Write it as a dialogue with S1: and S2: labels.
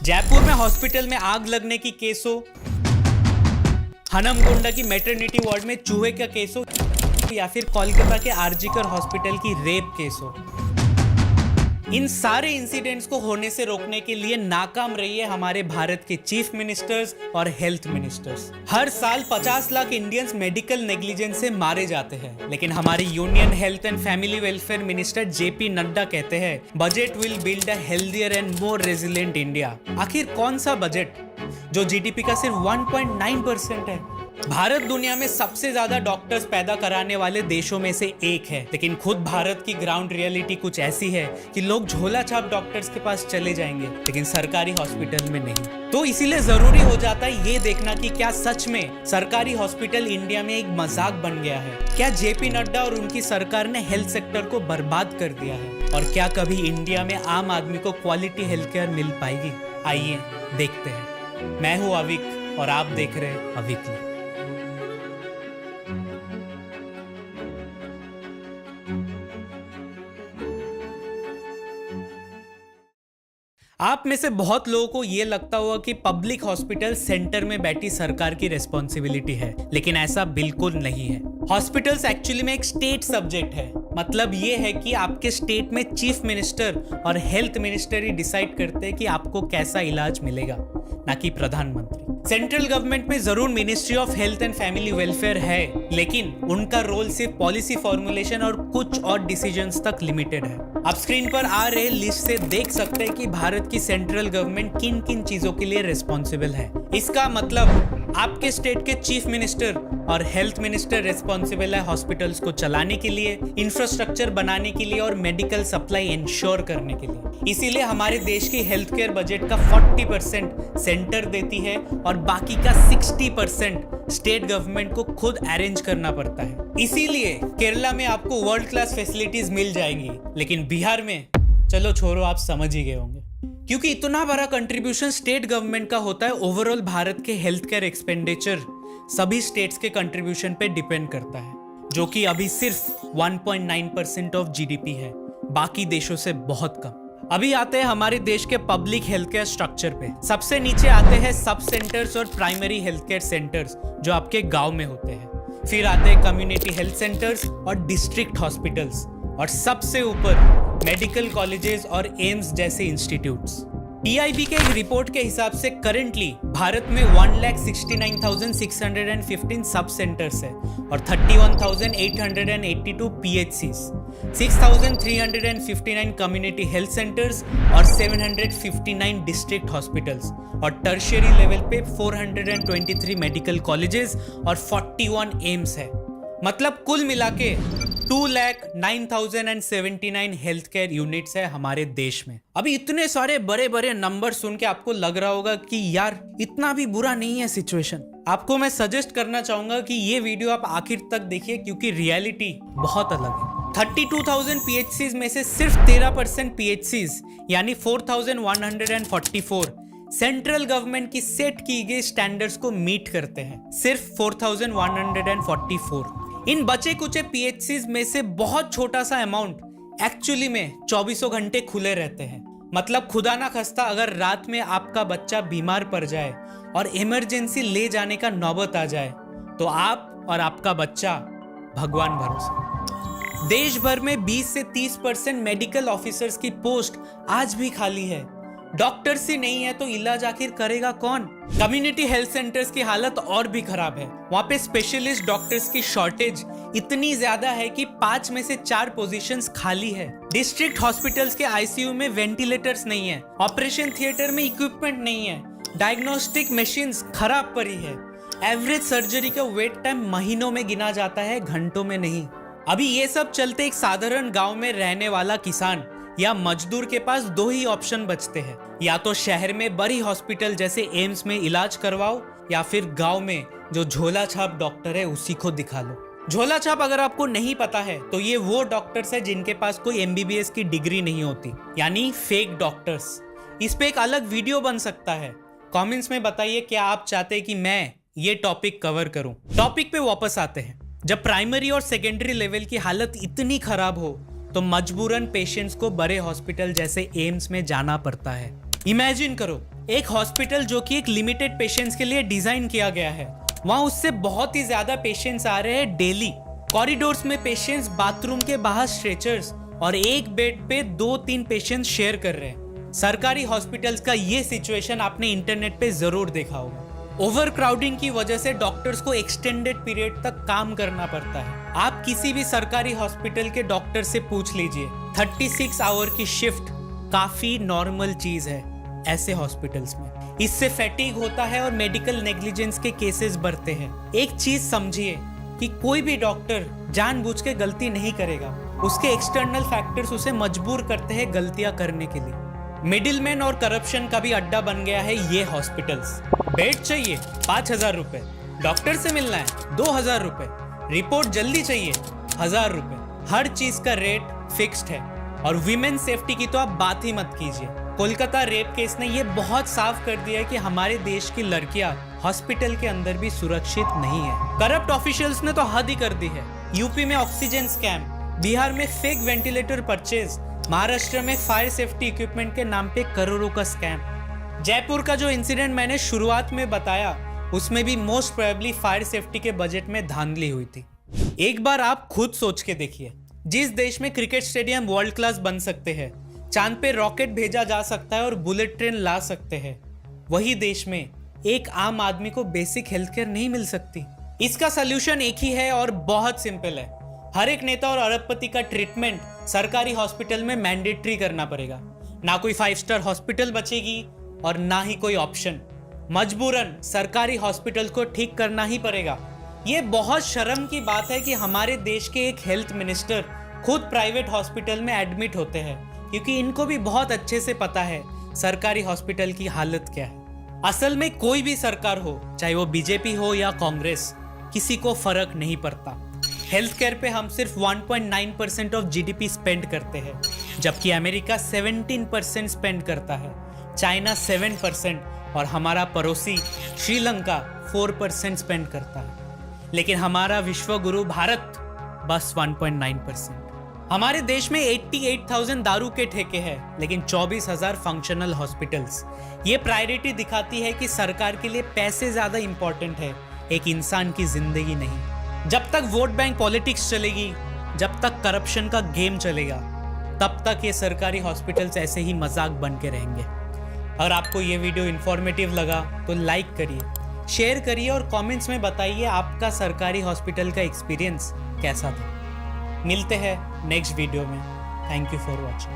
S1: जयपुर में हॉस्पिटल में आग लगने की केस हो, हनमकोंडा की मैटरनिटी वार्ड में चूहे का केस हो, या फिर कोलकाता के आरजीकर हॉस्पिटल की रेप केस हो, इन सारे इंसिडेंट्स को होने से रोकने के लिए नाकाम रही है हमारे भारत के चीफ मिनिस्टर्स और हेल्थ मिनिस्टर्स। हर साल 50 लाख इंडियंस मेडिकल नेग्लिजेंस से मारे जाते हैं, लेकिन हमारी union health and family welfare minister JP Nadda कहते हैं budget will build a healthier and more resilient India. आखिर कौन सा बजट जो जीडीपी का सिर्फ 1.9% है? भारत दुनिया में सबसे ज्यादा डॉक्टर्स पैदा कराने वाले देशों में से एक है, लेकिन खुद भारत की ग्राउंड रियलिटी कुछ ऐसी है कि लोग झोला छाप डॉक्टर्स के पास चले जाएंगे, लेकिन सरकारी हॉस्पिटल में नहीं। तो इसीलिए जरूरी हो जाता है ये देखना कि क्या सच में सरकारी हॉस्पिटल इंडिया में एक मजाक बन गया है? क्या जेपी नड्डा और उनकी सरकार ने हेल्थ सेक्टर को बर्बाद कर दिया है? और क्या कभी इंडिया में आम आदमी को क्वालिटी हेल्थ केयर मिल पाएगी? आइए देखते हैं। मैं हूँ अविक और आप देख रहे हैं अविकली। आप में से बहुत लोगों को यह लगता होगा कि पब्लिक हॉस्पिटल सेंटर में बैठी सरकार की रिस्पॉन्सिबिलिटी है, लेकिन ऐसा बिल्कुल नहीं है। हॉस्पिटल्स एक्चुअली में एक स्टेट सब्जेक्ट है। मतलब ये है कि आपके स्टेट में चीफ मिनिस्टर और हेल्थ मिनिस्टर ही डिसाइड करते हैं कि आपको कैसा इलाज मिलेगा, ना कि प्रधानमंत्री। सेंट्रल गवर्नमेंट में जरूर ministry of health and family welfare है, लेकिन उनका रोल सिर्फ पॉलिसी फॉर्मुलेशन और कुछ और डिसीजंस तक लिमिटेड है। आप स्क्रीन पर आ रहे लिस्ट से देख सकते हैं कि भारत की सेंट्रल गवर्नमेंट किन किन चीजों के लिए रिस्पॉन्सिबल है। इसका मतलब आपके स्टेट के चीफ मिनिस्टर और हेल्थ मिनिस्टर रिस्पॉन्सिबल है हॉस्पिटल्स को चलाने के लिए, इंफ्रास्ट्रक्चर बनाने के लिए और मेडिकल सप्लाई इंश्योर करने के लिए। इसीलिए हमारे देश की हेल्थ केयर बजट का 40% सेंटर देती है और बाकी का 60% स्टेट गवर्नमेंट को खुद अरेंज करना पड़ता है। इसीलिए केरला में आपको वर्ल्ड क्लास फैसिलिटीज मिल जाएंगी, लेकिन बिहार में चलो छोड़ो, आप समझ ही गए होंगे। क्योंकि इतना बड़ा कंट्रीब्यूशन स्टेट गवर्नमेंट का होता है, ओवरऑल भारत के हेल्थ केयर एक्सपेंडिचर सभी स्टेट्स के कंट्रीब्यूशन पे डिपेंड करता है, जो कि अभी सिर्फ 1.9% ऑफ जीडीपी है, बाकी देशों से बहुत कम। अभी आते हैं हमारे देश के पब्लिक हेल्थ केयर स्ट्रक्चर पे। सबसे नीचे आते हैं सब सेंटर्स और प्राइमरी हेल्थ केयर सेंटर्स जो आपके गांव में होते हैं। फिर आते हैं कम्युनिटी हेल्थ सेंटर्स और डिस्ट्रिक्ट हॉस्पिटल्स, और सबसे ऊपर मेडिकल कॉलेजेस और एम्स जैसे इंस्टीट्यूट्स। PIB के एक रिपोर्ट के हिसाब से करेंटली भारत में 1,69,615 सब सेंटर्स है और 31,882 PHCs, 6,359 कम्युनिटी हेल्थ सेंटर्स और 759 डिस्ट्रिक्ट हॉस्पिटल्स, और टर्शियरी लेवल पे 423 मेडिकल कॉलेजेस और 41 एम्स है। मतलब कुल मिला के 2,09,079 हेल्थ केयर यूनिट्स है हमारे देश में। अभी इतने सारे बड़े बड़े नंबर सुन के आपको लग रहा होगा कि यार इतना भी बुरा नहीं है सिचुएशन। आपको मैं सजेस्ट करना चाहूंगा कि ये वीडियो आप आखिर तक देखिए, क्योंकि रियलिटी बहुत अलग है। 32,000 PHCs में से सिर्फ 13% PHCs यानी 4,144 सेंट्रल गवर्नमेंट की सेट की गई स्टैंडर्ड्स को मीट करते हैं। सिर्फ 4,144। इन बचे कुचे PHCs में से बहुत छोटा सा अमाउंट एक्चुअली में 24 घंटे खुले रहते हैं। मतलब खुदा ना खास्ता अगर रात में आपका बच्चा बीमार पड़ जाए और इमरजेंसी ले जाने का नौबत आ जाए, तो आप और आपका बच्चा भगवान भरोसे। देश भर में 20 से 30% मेडिकल ऑफिसर्स की पोस्ट आज भी खाली है। डॉक्टर्स ही नहीं है तो इलाज आखिर करेगा कौन? कम्युनिटी हेल्थ सेंटर्स की हालत और भी खराब है। वहां पे स्पेशलिस्ट डॉक्टर्स की शॉर्टेज इतनी ज्यादा है कि 5 में से 4 पोजीशंस खाली है। डिस्ट्रिक्ट हॉस्पिटल्स के ICU में वेंटिलेटर्स नहीं है, ऑपरेशन थिएटर में इक्विपमेंट नहीं है, डायग्नोस्टिक मशीन्स खराब पड़ी है। एवरेज सर्जरी का वेट टाइम महीनों में गिना जाता है, घंटों में नहीं। अभी ये सब चलते एक साधारण गांव में रहने वाला किसान या मजदूर के पास 2 ही ऑप्शन बचते हैं, या तो शहर में बड़ी हॉस्पिटल जैसे एम्स में इलाज करवाओ, या फिर गांव में जो झोला छाप डॉक्टर है उसी को दिखा लो। झोला छाप अगर आपको नहीं पता है तो ये वो डॉक्टर्स है जिनके पास कोई MBBS की डिग्री नहीं होती, यानी फेक डॉक्टर्स। इस पे एक अलग वीडियो बन सकता है। कमेंट्स में बताइए क्या आप चाहते हैं कि मैं ये टॉपिक कवर करूं। टॉपिक पे वापस आते हैं। जब प्राइमरी और सेकेंडरी लेवल की हालत इतनी खराब हो तो मजबूरन पेशेंट्स को बड़े हॉस्पिटल जैसे एम्स में जाना पड़ता है। इमेजिन करो एक हॉस्पिटल जो कि एक लिमिटेड पेशेंट्स के लिए डिजाइन किया गया है, वहां उससे बहुत ही ज्यादा पेशेंट्स आ रहे हैं डेली। कॉरिडोर्स में पेशेंट्स, बाथरूम के बाहर स्ट्रेचर्स और एक बेड पे 2-3 पेशेंट्स शेयर कर रहे हैं। सरकारी हॉस्पिटल्स का ये सिचुएशन आपने इंटरनेट पे जरूर देखा होगा। ओवर क्राउडिंग की वजह से डॉक्टर्स को एक्सटेंडेड पीरियड तक काम करना पड़ता है। आप किसी भी सरकारी हॉस्पिटल के डॉक्टर से पूछ लीजिए, 36 आवर की शिफ्ट काफी नॉर्मल चीज है ऐसे हॉस्पिटल्स में। इससे फैटिग होता है और मेडिकल नेग्लिजेंस के केसेस बढ़ते हैं। एक चीज समझिए कि कोई भी डॉक्टर जानबूझ के गलती नहीं करेगा, उसके एक्सटर्नल फैक्टर्स उसे मजबूर करते हैं गलतियां करने के लिए। मिडिलमैन और करप्शन का भी अड्डा बन गया है ये हॉस्पिटल्स। बेड चाहिए 5,000 रुपए, डॉक्टर से मिलना है 2,000 रुपए, रिपोर्ट जल्दी चाहिए 1,000 रुपए। हर चीज का रेट फिक्स्ड है। और वीमेन सेफ्टी की तो आप बात ही मत कीजिए। कोलकाता रेप केस ने ये बहुत साफ कर दिया है कि हमारे देश की लड़कियां हॉस्पिटल के अंदर भी सुरक्षित नहीं है। करप्ट ऑफिशियल्स ने तो हद ही कर दी है। यूपी में ऑक्सीजन स्कैम, बिहार में फेक वेंटिलेटर परचेज, महाराष्ट्र में फायर सेफ्टी इक्विपमेंट के नाम पे करोड़ों का स्कैम। जयपुर का जो इंसिडेंट मैंने शुरुआत में बताया, उसमें भी मोस्ट प्रोबेबली फायर सेफ्टी के बजट में धांधली हुई थी। एक बार आप खुद सोच के देखिए, जिस देश में क्रिकेट स्टेडियम वर्ल्ड क्लास बन सकते हैं, चांद पे रॉकेट भेजा जा सकता है और बुलेट ट्रेन ला सकते हैं, वही देश में एक आम आदमी को बेसिक हेल्थ केयर नहीं मिल सकती। इसका सलूशन एक ही है और बहुत सिंपल है। हर एक नेता और अरबपति का ट्रीटमेंट सरकारी हॉस्पिटल में मैंडेटरी करना पड़ेगा। ना कोई 5 स्टार हॉस्पिटल बचेगी और ना ही कोई ऑप्शन। मजबूरन सरकारी हॉस्पिटल को ठीक करना ही पड़ेगा। ये बहुत शर्म की बात है कि हमारे देश के एक हेल्थ मिनिस्टर खुद प्राइवेट हॉस्पिटल में एडमिट होते हैं, क्योंकि इनको भी बहुत अच्छे से पता है सरकारी हॉस्पिटल की हालत क्या है। असल में कोई भी सरकार हो, चाहे वो बीजेपी हो या कांग्रेस, किसी को फर्क नहीं पड़ता। हेल्थ केयर पे हम सिर्फ 1.9% ऑफ जीडीपी स्पेंड करते हैं, जबकि अमेरिका 17% स्पेंड करता है, चाइना 7% और हमारा पड़ोसी श्रीलंका 4% स्पेंड करता है। लेकिन हमारा विश्व गुरु भारत बस 1.9%। हमारे देश में 88,000 दारू के ठेके हैं, लेकिन 24,000 फंक्शनल हॉस्पिटल्स। ये प्रायोरिटी दिखाती है कि सरकार के लिए पैसे ज्यादा इंपॉर्टेंट है, एक इंसान की जिंदगी नहीं। जब तक वोट बैंक पॉलिटिक्स चलेगी, जब तक करप्शन का गेम चलेगा, तब तक ये सरकारी हॉस्पिटल्स ऐसे ही मजाक बन के रहेंगे। अगर आपको ये वीडियो इन्फॉर्मेटिव लगा तो लाइक करिए, शेयर करिए और कमेंट्स में बताइए आपका सरकारी हॉस्पिटल का एक्सपीरियंस कैसा था। मिलते हैं नेक्स्ट वीडियो में। Thank you for watching.